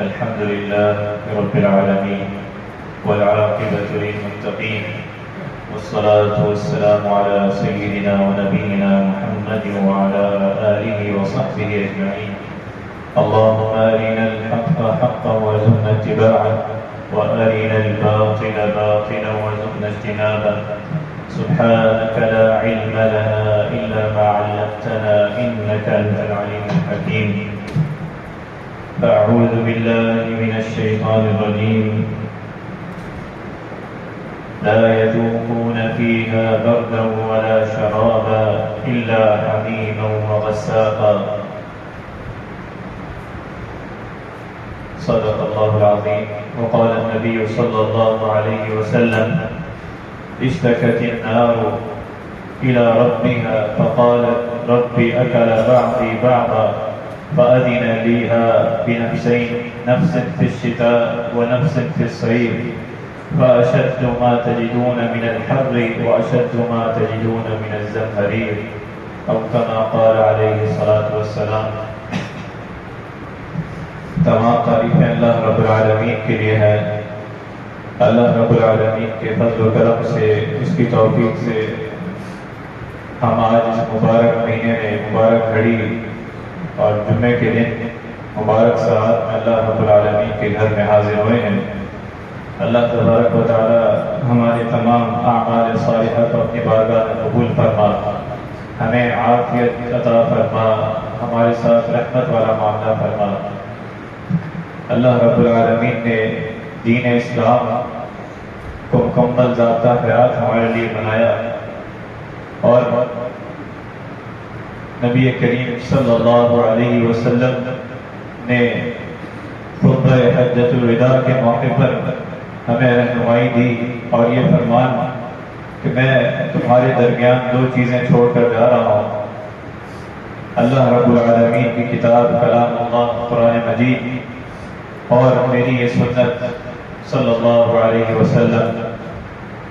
الحمد لله رب العالمين والعاقبة للمتقين والصلاة والسلام على سيدنا ونبينا محمد وعلى آله وصحبه أجمعين. اللهم أرنا الحق حقا وارزقنا اتباعه وأرنا الباطل باطلا وارزقنا اجتنابه. سبحانك لا علم لنا إلا ما علمتنا إنك أنت العليم الحكيم. أعوذ بالله من الشيطان الرجيم. لا يذوقون فيها بردا ولا شرابا إلا حميما وغساقا. صدق الله العظيم. وقال النبي صلى الله عليه وسلم: اشتكت النار إلى ربها فقالت: ربي أكل بعضي بعضا فأذن ليها بنفسين، نفس في الشتاء ونفس في الصيف، فأشد ما تجدون من الحر وأشد ما تجدون من الزمهرير، أو كما قال عليه الصلاة والسلام. تمام تعریفیں اللہ رب العالمین کے لیے ہے. اللہ رب العالمین کے فضل و کرم سے، اس کی توفیق سے ہم آج اس مبارک مہینے میں، مبارک گھڑی اور جمعے کے دن مبارک ساعت میں اللہ رب العالمین کے گھر میں حاضر ہوئے ہیں. اللہ تبارک و تعالی ہمارے تمام اعمال صالحہ کو اپنی بارگاہ میں قبول فرما، ہمیں عافیت عطا فرما، ہمارے ساتھ رحمت والا معاملہ فرما. اللہ رب العالمین نے دین اسلام کو مکمل ضابطہ حیات ہمارے لیے بنایا، اور نبی کریم صلی اللہ علیہ وسلم نے خطبہ حجۃ الوداع کے موقع پر ہمیں رہنمائی دی اور یہ فرمان کہ میں تمہارے درمیان دو چیزیں چھوڑ کر جا رہا ہوں: اللہ رب العالمین کی کتاب کلام اللہ قرآن مجید اور میری یہ سنت صلی اللہ علیہ وسلم.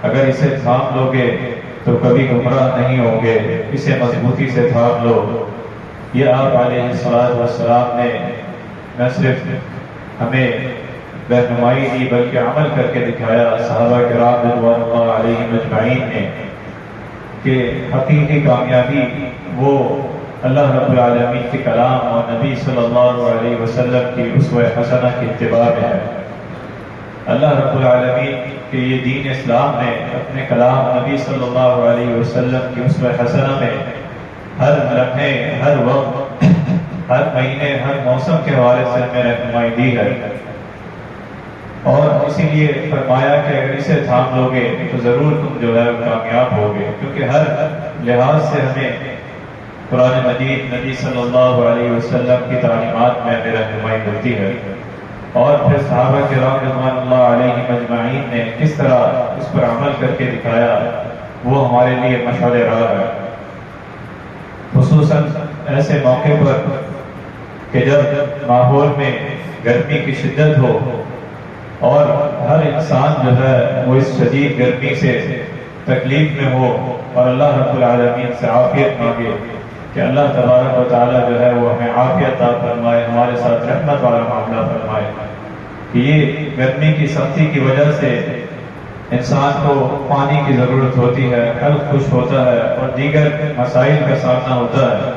اگر اسے تھام لو گے تو کبھی گمراہ نہیں ہوں گے. اسے مضبوطی سے تھام لو. یہ آپ علیہ السلام نے نہ صرف ہمیں رہنمائی دی بلکہ عمل کر کے دکھایا صحابہ کرام رضوان اللہ علیہم اجمعین نے، کہ حقیقی کامیابی وہ اللہ رب العالمین کے کلام اور نبی صلی اللہ علیہ وسلم کی اسوہ حسنہ کی اتباع میں ہے. اللہ رب العالمین کے یہ دین اسلام نے اپنے کلام نبی صلی اللہ علیہ وسلم کی اسوہ حسنہ میں ہر لمحے، ہر وقت، ہر مہینے، ہر موسم کے حوالے سے ہمیں رہنمائی دی ہے. اور اسی لیے فرمایا کہ اگر اسے تھام لو گے تو ضرور تم جو ہے کامیاب ہوگے، کیونکہ ہر لحاظ سے ہمیں قرآن مجید نبی صلی اللہ علیہ وسلم کی تعلیمات میں ہمیں رہنمائی ملتی ہے. اور پھر صحابہ کرام رضوان اللہ علیہم اجمعین نے کس طرح اس پر عمل کر کے دکھایا، وہ ہمارے لیے مشعل راہ ہے. خصوصاً ایسے موقع پر کہ جب ماحول میں گرمی کی شدت ہو اور ہر انسان جو ہے وہ اس شدید گرمی سے تکلیف میں ہو اور اللہ رب العالمین سے عافیت مانگے کہ اللہ تبارک و تعالیٰ جو ہے وہ ہمیں عافیت عطا فرمائے، ہمارے ساتھ رحمت والا معاملہ فرمائے. کہ یہ گرمی کی سختی کی وجہ سے انسان کو پانی کی ضرورت ہوتی ہے، حلق خشک ہوتا ہے اور دیگر مسائل کا سامنا ہوتا ہے.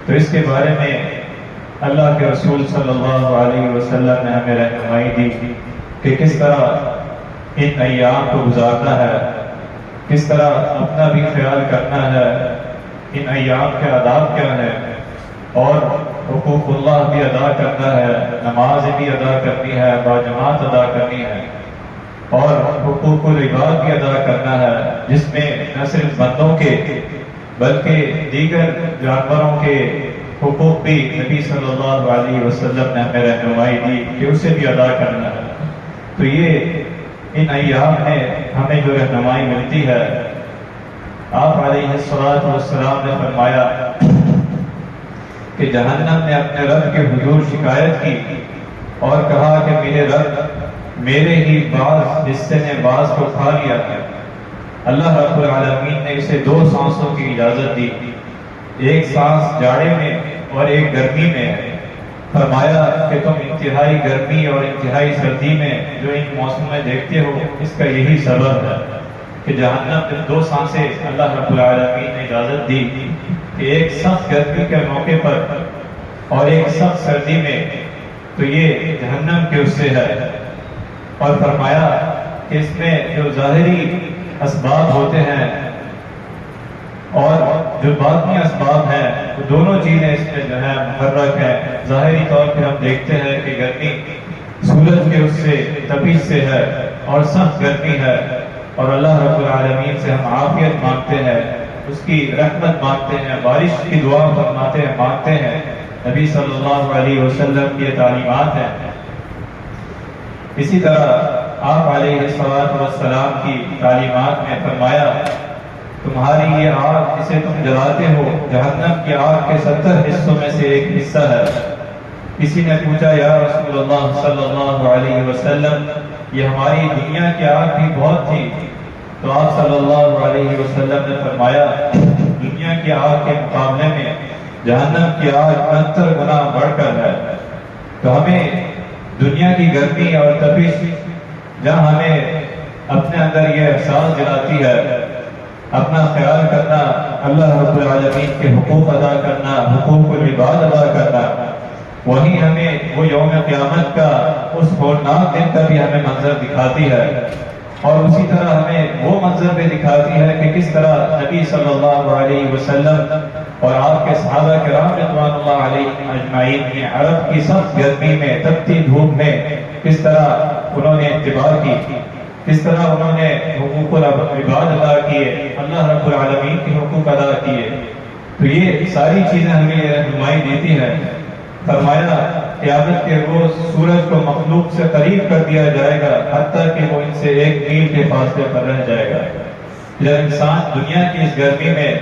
تو اس کے بارے میں اللہ کے رسول صلی اللہ علیہ وسلم نے ہمیں رہنمائی دی کہ کس طرح ان ایام کو گزارنا ہے، کس طرح اپنا بھی خیال کرنا ہے، ان ایام کے آداب کیا ہیں، اور حقوق اللہ بھی ادا کرنا ہے، نماز بھی ادا کرنی ہے، باجماعت ادا کرنی ہے، اور حقوق العباد بھی ادا کرنا ہے، جس میں نہ صرف بندوں کے بلکہ دیگر جانوروں کے حقوق بھی نبی صلی اللہ علیہ وسلم نے ہمیں رہنمائی دی کہ اسے بھی ادا کرنا ہے. تو یہ ان ایام میں ہمیں جو رہنمائی ملتی ہے، آپ علیہ السلام نے فرمایا کہ جہنم نے اپنے رب کے حضور شکایت کی اور کہا کہ میرے رب، میرے ہی بعض حصے نے بعض کو کھا لیا. اللہ رب العالمین نے اسے دو سانسوں کی اجازت دی، ایک سانس جاڑے میں اور ایک گرمی میں ہے. فرمایا کہ تم انتہائی گرمی اور انتہائی سردی میں جو ان موسم میں دیکھتے ہو، اس کا یہی سبب ہے کہ جہنم میں دو سانسیں اللہ رب العالمین نے اجازت دی کہ ایک سخت گرمی کے موقع پر اور ایک سخت سردی میں، تو یہ جہنم کے اس سے ہے۔ اور فرمایا کہ اس میں جو ظاہری اسباب ہوتے ہیں اور جو باطنی اسباب ہیں، وہ دونوں چیزیں اس میں جو ہے محرک ہیں۔ ظاہری طور پہ ہم دیکھتے ہیں کہ گرمی سورج کے اس سے تپش سے ہے اور سخت گرمی ہے، اور اللہ رب العالمین سے ہم عافیت مانگتے ہیں، اس کی رحمت مانگتے ہیں، بارش کی دعا فرماتے ہیں، مانگتے ہیں۔ نبی صلی اللہ علیہ وسلم کی یہ تعلیمات ہیں۔ اسی طرح آپ علیہ السلام کی تعلیمات میں فرمایا تمہاری یہ آگ جسے تم جلاتے ہو، جہنم کی آگ کے 70 حصوں میں سے ایک حصہ ہے۔ کسی نے پوچھا یا رسول اللہ صلی اللہ علیہ وسلم، یہ ہماری دنیا کی آگ بھی بہت تھی، تو آپ صلی اللہ علیہ وسلم نے فرمایا دنیا کی آگ کے مقابلے میں جہنم کی آگ 69 گنا بڑھ کر ہے۔ تو ہمیں دنیا کی گرمی اور تپش جہاں ہمیں اپنے اندر یہ احساس دلاتی ہے، اپنا خیال کرنا، اللہ رب العالمین کے حقوق ادا کرنا، حقوق العباد ادا کرنا، وہیں ہمیں وہ یوم قیامت کا اس ہولناک دن کا بھی ہمیں منظر دکھاتی ہے، اور اسی طرح ہمیں وہ منظر بھی دکھاتی ہے کہ کس طرح نبی صلی اللہ علیہ وسلم اور آپ کے صحابہ کرام رضوان اللہ علیہ اجمعین نے عرب کی سخت گرمی میں، تپتی دھوپ میں کس طرح انہوں نے اتباع کی، کس طرح انہوں نے حقوق العباد ادا کیے، اللہ رب العالمین کے حقوق ادا کیے۔ تو یہ ساری چیزیں ہمیں یہ رہنمائی دیتی ہے۔ فرمایا قیامت کے روز سورج کو مخلوق سے قریب کر دیا جائے گا، حتیٰ کہ وہ ان سے 1 میل کے فاصلے پر رہ جائے گا۔ جب انسان دنیا کی اس گرمی میں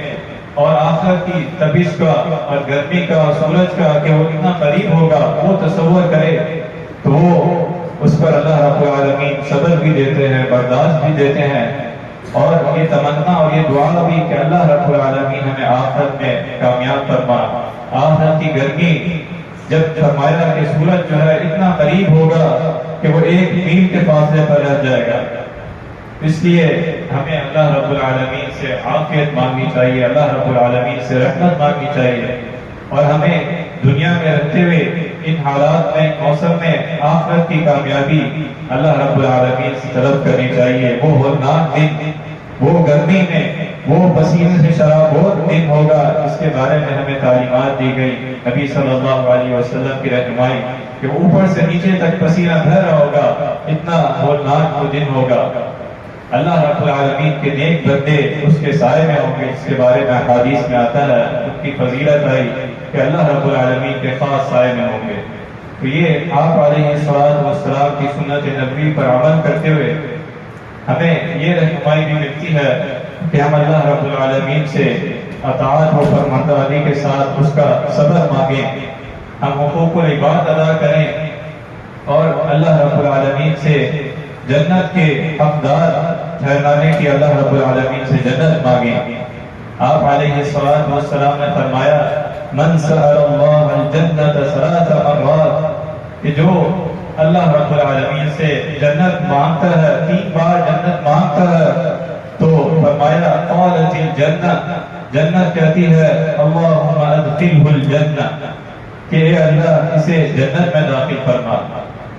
اور آخرت کی تپش کا اور گرمی کا اور سورج کا کہ وہ اتنا قریب ہوگا وہ تصور کرے، تو وہ اس پر اللہ رب العالمین صبر بھی دیتے ہیں، برداشت بھی دیتے ہیں، اور یہ تمنا اور یہ دعا بھی کہ اللہ رب العالمین ہمیں آخرت میں کامیاب فرما۔ آخرت کی گرمی جب فرمایا کہ سورج جو ہے اتنا قریب ہوگا کہ وہ 1 میل کے فاصلے پر رہ جائے گا، اس لیے ہمیں اللہ رب العالمین سے عافیت مانگنی چاہیے، اللہ رب العالمین سے رحمت مانگنی چاہیے، اور ہمیں دنیا میں رہتے ہوئے ان حالات میں، موسم میں آخرت کی کامیابی اللہ رب العالمین سے طلب کرنی چاہیے۔ وہ ہولناک دن، وہ گرمی میں، وہ پسینے سے شرابور دن ہوگا، اس کے بارے میں ہمیں تعلیمات دی گئی نبی صلی اللہ علیہ وسلم کی رہنمائی کہ اوپر سے نیچے تک پسینہ بہہ رہا ہوگا، اتنا ہولناک وہ دن ہوگا۔ اللہ رب العالمین کے نیک بندے اس کے سائے میں ہوں گے، اس کے بارے میں حدیث میں آتا ہے، ان کی فضیلت آئی کہ اللہ رب العالمین کے خاص سائے میں ہوں گے۔ تو یہ آپ علیہ السلام کی سنت نبوی پر عمل کرتے ہوئے ہمیں یہ رہنمائی بھی ملتی ہے کہ ہم اللہ رب العالمین سے اطاعت و فرمانبرداری کے ساتھ اس کا صبر مانگیں، ہم حقوق العباد ادا کریں، اور اللہ رب العالمین سے جنت کے حقدار ٹھہرانے کی اللہ رب العالمین سے جنت مانگیں۔ آپ علیہ السلام نے فرمایا من سأل اللہ الجنت 3 مرات، کہ جو اللہ رب العالمین سے جنت مانگتا ہے، 3 بار جنت مانگتا ہے، تو فرمایا قالت الجنت، جنت کہتی ہے اللہم ادخلہ الجنہ، کہ اے اللہ اسے جنت میں داخل فرما۔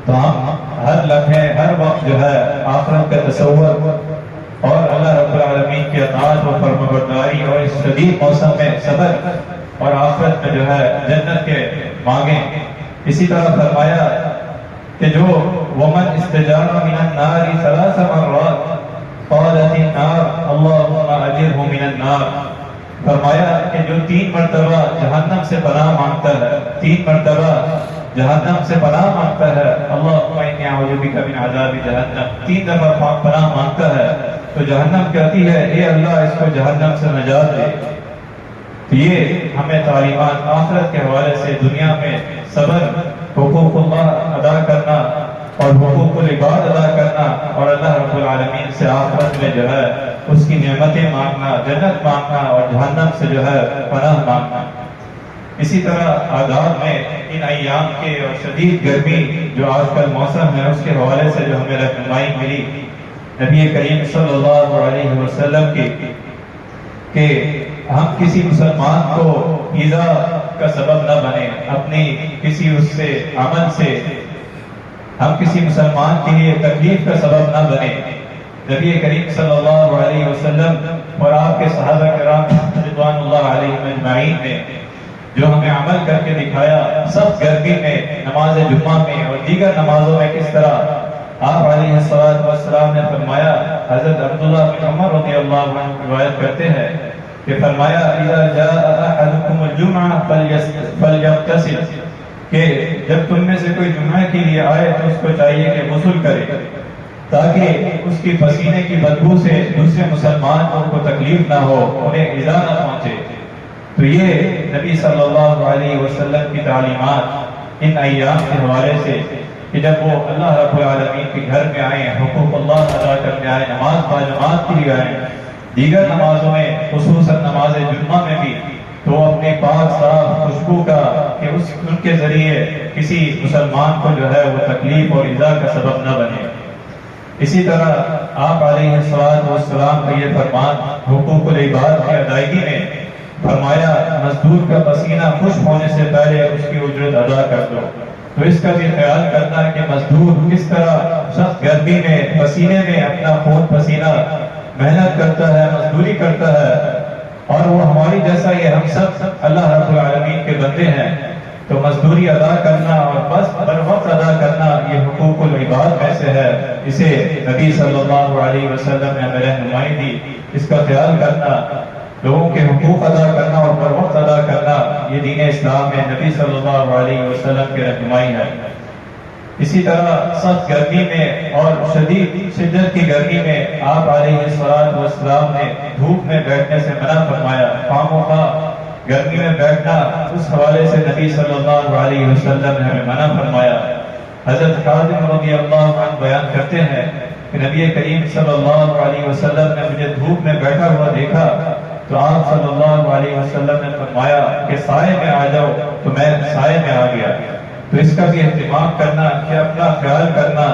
تو ہم ہر لمحے، ہر وقت جو ہے آخرت کا تصور اور اللہ رب العالمین کی اطاعت و فرمانبرداری اور اس شدید موسم میں صبر اور آخرت میں جو ہے جنت کے مانگیں۔ اسی طرح فرمایا کہ جو ومن استجار من النار 3 مرات قالت النار اللہم اجرہ من النار، فرمایا کہ جو 3 مرتبہ جہنم سے پناہ مانگتا ہے، 3 مرتبہ جہنم سے پناہ مانگتا ہے، اللہم انی اعوذ بک من عذاب جہنم، 3 دفعہ پناہ مانگتا ہے، تو جہنم کہتی ہے اے اللہ اس کو جہنم سے نجات دے۔ تو یہ ہمیں تعلیمات آخرت کے حوالے سے دنیا میں صبر، حقوق اللہ ادا کرنا اور حقوق العباد ادا کرنا، اور اللہ رب العالمین سے آخرت میں جو ہے اس کی نعمتیں مانگنا، جنت مانگنا، اور جہنم سے جو ہے پناہ مانگنا۔ اسی طرح آداب میں ان ایام کے اور شدید گرمی جو آج کل موسم ہے اس کے حوالے سے جو ہمیں رہنمائی ملی نبی کریم صلی اللہ علیہ وسلم کی کہ ہم کسی مسلمان کو ایذا کا سبب نہ بنے، اپنی کسی اس سے عمل سے ہم کسی مسلمان کے لیے تکلیف کا سبب نہ بنے۔ نبی کریم صلی اللہ علیہ وسلم اور آپ کے صحابہ کرام رضوان اللہ علیہم اجمعین نے جو ہمیں عمل کر کے دکھایا، سب گرمی میں نماز جمعہ میں اور دیگر نمازوں میں کس طرح آپ علیہ السلام نے فرمایا۔ حضرت عبداللہ بن عمر رضی اللہ عنہ روایت کرتے ہیں کہ فرمایا اذا جاء احدكم الجمعہ فلیغتسل، کہ جب تم میں سے کوئی جمعہ کے لیے آئے تو اس کو چاہیے کہ غسل کرے تاکہ اس کی پسینے کی بدبو سے دوسرے مسلمان کو تکلیف نہ ہو، انہیں ایذا نہ پہنچے۔ تو یہ نبی صلی اللہ علیہ وسلم کی تعلیمات ان ایام کے حوالے سے کہ جب وہ اللہ رب العالمین کے گھر میں آئیں، حقوق اللہ ادا کرنے آئیں، نماز باجماعت کے لیے آئیں، دیگر نمازوں میں خصوصاً نماز جمعہ میں بھی تو وہ اپنے پاک صاف خوشبو کا کہ ان کے ذریعے کسی مسلمان کو جو ہے وہ تکلیف اور ایذا کا سبب نہ بنے۔ اسی طرح آپ علیہ السلام کا یہ فرمان حقوق العباد کی ادائیگی میں فرمایا مزدور کا پسینہ خشک ہونے سے پہلے اس کی اجرت ادا کر دو۔ تو اس کا بھی خیال کرنا ہے کہ مزدور کس طرح سخت گرمی میں پسینے میں اپنا خون پسینہ محنت کرتا ہے، مزدوری کرتا ہے، اور وہ ہماری جیسا یہ ہم سب اللہ رب العالمین کے بندے ہیں، تو مزدوری ادا کرنا اور بس بر وقت ادا کرنا یہ حقوق العباد میں سے ہے۔ اسے نبی صلی اللہ علیہ وسلم نے ہمیں رہنمائی دی، اس کا خیال کرنا، لوگوں کے حقوق ادا کرنا اور بر وقت ادا کرنا، یہ دین اسلام میں نبی صلی اللہ علیہ وسلم کی رہنمائی ہے۔ اسی طرح سخت گرمی میں اور شدت کی گرمی میں آپ علیہ السلام نے دھوپ میں بیٹھنے سے منع فرمایا، خواہ مخواہ گرمی میں بیٹھنا، اس حوالے سے نبی صلی اللہ علیہ وسلم نے ہمیں منع فرمایا۔ حضرت خادم رضی اللہ عنہ بیان کرتے ہیں کہ نبی کریم صلی اللہ علیہ وسلم نے مجھے دھوپ میں بیٹھا ہوا دیکھا تو آپ صلی اللہ علیہ وسلم نے فرمایا کہ سائے میں آ جاؤ، تو میں سائے میں آ گیا۔ تو اس کا بھی اہتمام کرنا کہ اپنا خیال کرنا،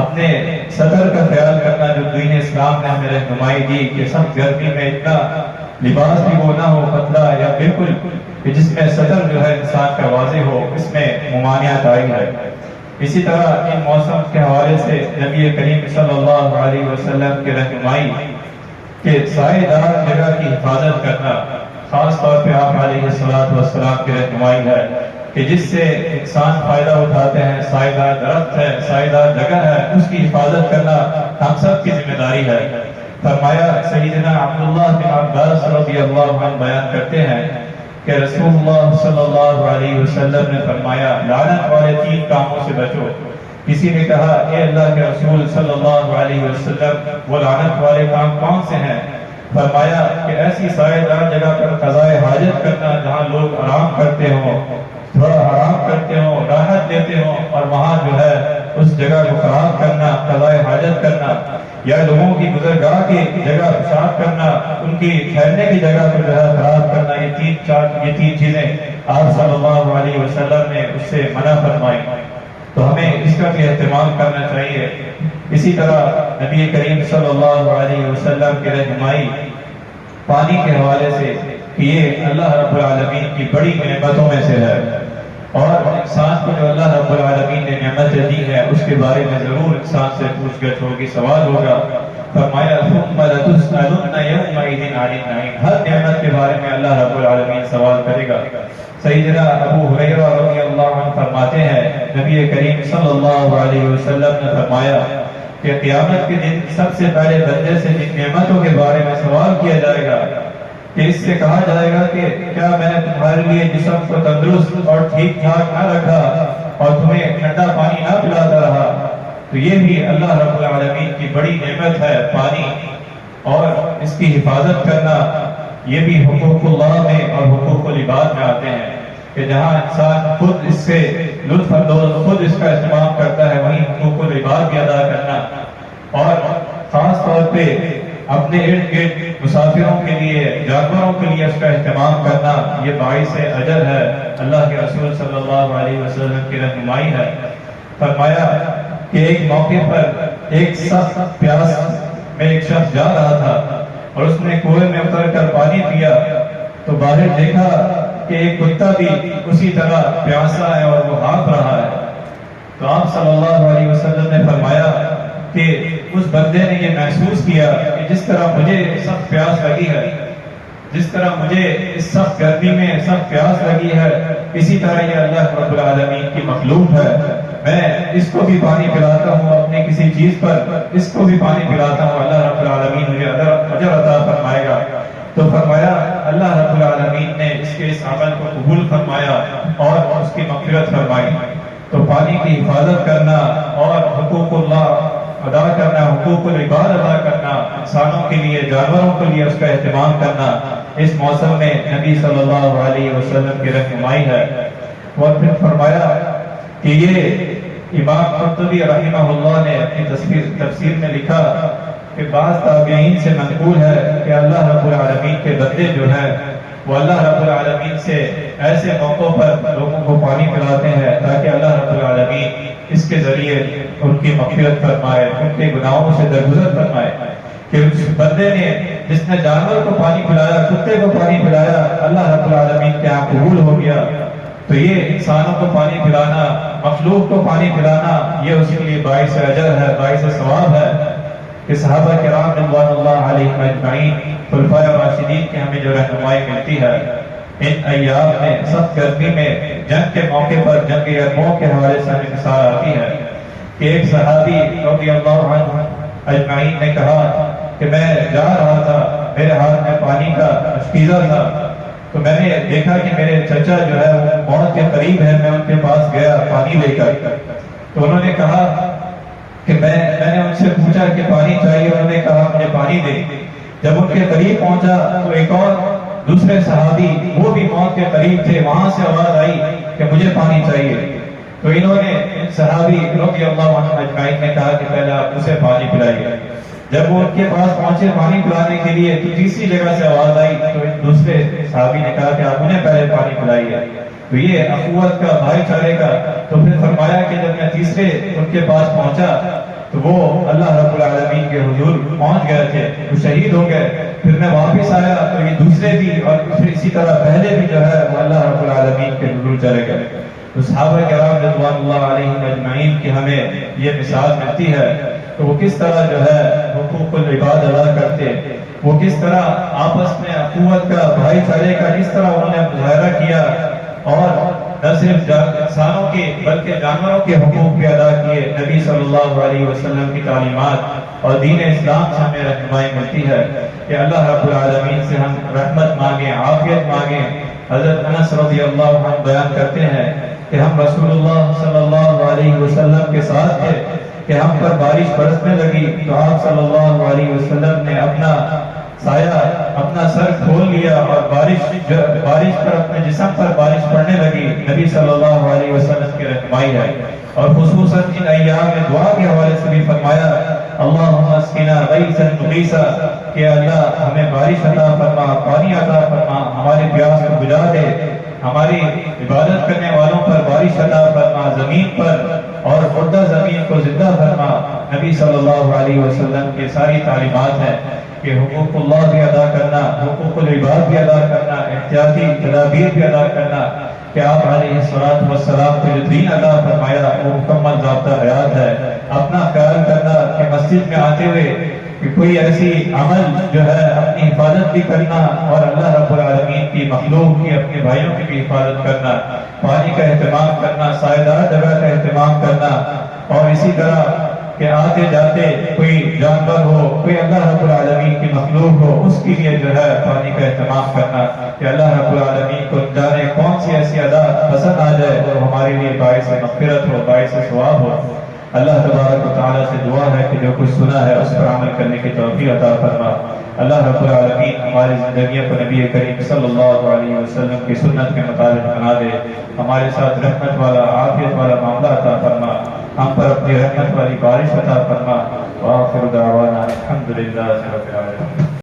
اپنے سطر کا خیال کرنا جو دین اسلام نے ہمیں رہنمائی دی کہ سخت گرمی میں اتنا لباس بھی وہ نہ ہو پتلا یا بالکل کہ جس میں سطر جو ہے انسان کا واضح ہو، اس میں ممانعت آئی ہے۔ اسی طرح ان موسم کے حوالے سے نبی کریم صلی اللہ علیہ وسلم کی رہنمائی کہ سائے دار جگہ کی حفاظت کرنا، خاص طور پہ آپ علیہ السلام کی رہنمائی ہے کہ جس سے انسان فائدہ اٹھاتے ہیں، سائے دار درخت ہے، سائے دار جگہ ہے، اس کی حفاظت کرنا ہم سب کی ذمہ داری ہے۔ فرمایا سیدنا عبداللہ بن عباس رضی اللہ عنہ بیان کرتے ہیں کہ رسول اللہ صلی اللہ علیہ وسلم نے فرمایا لعنت والے 3 کاموں سے بچو۔ کسی نے کہا اے اللہ کے رسول صلی اللہ علیہ وسلم وہ لعنت والے کام کون سے ہیں؟ فرمایا کہ ایسی سائے دار جگہ پر قضائے حاجت کرنا جہاں لوگ آرام کرتے ہوں، تھوڑا آرام کرتے ہوں، راحت لیتے ہوں، اور وہاں جو ہے اس جگہ کو خراب کرنا، قضائے حاجت کرنا، یا لوگوں کی گزرگاہ کی جگہ پیشاب کرنا، ان کی ٹھہرنے کی جگہ کو جو ہے خراب کرنا، یہ تین چیزیں آپ صلی اللہ علیہ وسلم نے اس سے منع فرمائی، تو ہمیں اس کا بھی اہتمام کرنا چاہیے۔ اسی طرح نبی کریم صلی اللہ علیہ وسلم کی رہنمائی پانی کے حوالے سے کہ یہ اللہ رب العالمین کی بڑی نعمتوں میں سے ہے، اور انسان کو جو اللہ رب العالمین نے نعمتیں دی ہے اس کے بارے میں ضرور انسان سے پوچھ گچھ ہوگی، سوال ہوگا۔ فرمایا ثم لتسألن یومئذ عن النعیم، ہر نعمت کے بارے میں اللہ رب العالمین سوال کرے گا۔ سیدنا ابو ہریرہ رضی اللہ عنہ فرماتے ہیں نبی کریم صلی اللہ علیہ وسلم نے فرمایا کہ قیامت کے دن سب سے پہلے بندے سے جن نعمتوں کے بارے میں سوال کیا جائے گا کہ اس سے کہا جائے گا کہ کیا میں نے تمہارے لیے جسم کو تندرست اور ٹھیک ٹھاک نہ رکھا اور تمہیں ٹھنڈا پانی نہ پلاتا رہا؟ تو یہ بھی اللہ رب العالمین کی بڑی نعمت ہے پانی، اور اس کی حفاظت کرنا یہ بھی حقوق اللہ میں اور حقوق العباد میں آتے ہیں کہ جہاں انسان خود اس سے لطف اندوز خود اس کا اہتمام کرتا ہے، وہیں حقوق العباد بھی ادا کرنا، اور خاص طور پہ اپنے ارد گرد مسافروں کے لیے، جانوروں کے لیے اس کا اہتمام کرنا یہ باعث اجر ہے، اللہ کے رسول صلی اللہ علیہ وسلم کی رہنمائی ہے۔ فرمایا کہ ایک موقع پر ایک سخت پیاس میں ایک شخص جا رہا تھا اور اس نے کنویں میں اتر کر پانی پیا تو باہر دیکھا کہ ایک کتا بھی اسی طرح پیاسا ہے اور وہ ہانپ رہا ہے۔ تو آپ صلی اللہ علیہ وسلم نے فرمایا کہ اس بندے نے یہ محسوس کیا کہ جس طرح مجھے سخت پیاس لگی ہے، جس طرح مجھے اس سخت گرمی میں سخت پیاس لگی ہے، اسی طرح یہ اللہ رب العالمین کی مخلوق ہے، میں اس کو بھی پانی پلاتا ہوں اپنے کسی چیز پر، اس کو بھی پانی پلاتا ہوں، اللہ رب العالمین مجھے اجر عطا فرمائے گا۔ تو فرمایا اللہ رب العالمین نے اس کے اس عمل کو قبول فرمایا اور اس کی مغفرت فرمائی۔ تو پانی کی حفاظت کرنا اور حقوق اللہ ادا کرنا، حقوق العباد ادا کرنا، انسانوں کے لیے، جانوروں کے لیے اس کا اہتمام کرنا اس موسم میں نبی صلی اللہ علیہ وسلم کی رہنمائی ہے۔ اور پھر فرمایا کہ یہ امام قرطبی رحمہ اللہ نے اپنی تفسیر میں لکھا کہ بعض تابعین سے منقول ہے کہ اللہ رب العالمین کے بندے جو ہیں وہ اللہ رب العالمین سے ایسے موقعوں پر لوگوں کو پانی پلاتے ہیں تاکہ اللہ رب العالمین اس کے ذریعے ان کی مغفرت فرمائے، ان کے گناہوں سے درگزر فرمائے۔ کہ اس بندے نے جس نے جانور کو پانی پلایا، کتے کو پانی پلایا، اللہ رب العالمین کے یہاں قبول ہو گیا۔ تو یہ انسانوں کو پانی پلانا، مخلوق کو پانی پلانا، یہ اس کے لیے باعث اجر ہے، باعث ثواب ہے۔ کہ صحابہ کرام رضوان اللہ علیہم اجمعین، خلفائے راشدین کی ہمیں جو رہنمائی ملتی ہے ان ایام میں سخت گرمی میں جنگ کے موقع پر، جنگ یرموک کے حوالے سے ہمیں مثال آتی ہے کہ ایک صحابی رضی اللہ عنہ اجمعین نے کہا کہ میں جا رہا تھا، میرے ہاتھ میں پانی کا مشکیزہ تھا، تو میں نے دیکھا کہ میرے چچا جو ہے وہ موت کے قریب ہے، میں ان کے پاس گیا پانی لے کر۔ تو انہوں نے کہا کہ میں نے ان سے پوچھا کہ پانی چاہیے، انہوں نے کہا مجھے پانی دے۔ جب ان کے قریب پہنچا تو ایک اور دوسرے صحابی وہ بھی موت کے قریب تھے، وہاں سے آواز آئی کہ مجھے پانی چاہیے۔ تو انہوں نے صحابی رضی اللہ عنہ اجمعین نے کہا کہ پہلے آپ اسے پانی پلائیے۔ جب وہ ان کے پاس پہنچے پانی پلانے کے لیے تو تیسری جگہ سے آواز آئی تو دوسرے صحابی نے کہا کہ آپ انہیں پہلے پانی پلائیے۔ تو یہ اخوت کا، بھائی چارے کا۔ تو پھر فرمایا کہ جب میں تیسرے ان کے پاس پہنچا تو وہ اللہ رب العالمین کے حضور پہنچ گئے تھے، وہ شہید ہو گئے۔ پھر میں واپس آیا تو یہ دوسرے بھی اور پھر اسی طرح پہلے بھی جو ہے وہ اللہ رب العالمین کے حضور چلے گئے۔ تو صحابہ کرام رضوان اللہ علیہم اجمعین کی ہمیں یہ مثال ملتی ہے کہ وہ کس طرح جو ہے حقوق العباد ادا کرتے، وہ کس طرح آپس میں اخوت کا، بھائی چارے کا جس طرح انہوں نے مظاہرہ کیا، اور نہ صرف انسانوں کے بلکہ جانوروں کے حقوق بھی ادا کیے۔ نبی صلی اللہ علیہ وسلم کی تعلیمات اور دین اسلام سے ہمیں رہنمائی ملتی ہے کہ اللہ رب العالمین سے ہم رحمت مانگیں، عافیت مانگیں۔ حضرت انس رضی اللہ عنہ بیان کرتے ہیں کہ ہم رسول اللہ صلی اللہ علیہ وسلم کے ساتھ تھے کہ ہم پر بارش برسنے لگی تو آپ صلی اللہ علیہ وسلم نے اپنا سایہ، اپنا سر کھول لیا اور بارش پر، اپنے جسم پر بارش پڑنے لگی۔ نبی صلی اللہ علیہ وسلم کی رہنمائی ہے۔ اور خصوصاً ان ایام میں دعا کے حوالے سے بھی فرمایا اللہم اسقنا غیثا مغیثا، کہ اللہ ہمیں بارش عطا فرما، پانی عطا فرما، ہماری پیاس کو بجھا دے، ہماری عبادت کرنے والوں پر بارش عطا فرما، زمین پر اور مردہ زمین کو زندہ فرما۔ نبی صلی اللہ علیہ وسلم کی ساری تعلیمات ہیں کہ حقوق اللہ بھی ادا کرنا، حقوق العباد بھی ادا کرنا، احتیاطی تدابیر بھی ادا کرنا، کہ آپ علیہ السلام کو جو دین عطا فرمایا وہ مکمل ضابطہ حیات ہے۔ اپنا خیال کرنا کہ مسجد میں آتے ہوئے کہ کوئی ایسی عمل جو ہے اپنی حفاظت بھی کرنا اور اللہ رب العالمین کی مخلوق کی، اپنے بھائیوں کی بھی حفاظت کرنا، پانی کا اہتمام کرنا، سایہ دار جگہ کا اہتمام کرنا، اور اسی طرح کہ آتے جاتے کوئی جانور ہو، کوئی اللہ رب العالمین کی مخلوق ہو، اس کے لیے جو ہے پانی کا اہتمام کرنا کہ اللہ رب العالمین کو جانے کون سی ایسی ادا پسند آ جائے اور ہمارے لیے باعث مغفرت ہو، باعث ثواب ہو۔ اللہ تبارک و تعالیٰ سے دعا ہے کہ جو کچھ سنا ہے اس پر عمل کرنے کی توفیق عطا فرما۔ اللہ رب العالمین ہماری زندگیوں کو نبی کریم صلی اللہ علیہ وسلم کی سنت کے مطابق بنا دے، ہمارے ساتھ رحمت والا، عافیت والا معاملہ عطا فرما، ہم پر اپنی رحمت والی بارش عطا فرما۔ وآخر دعوانا الحمدللہ رب العالمین۔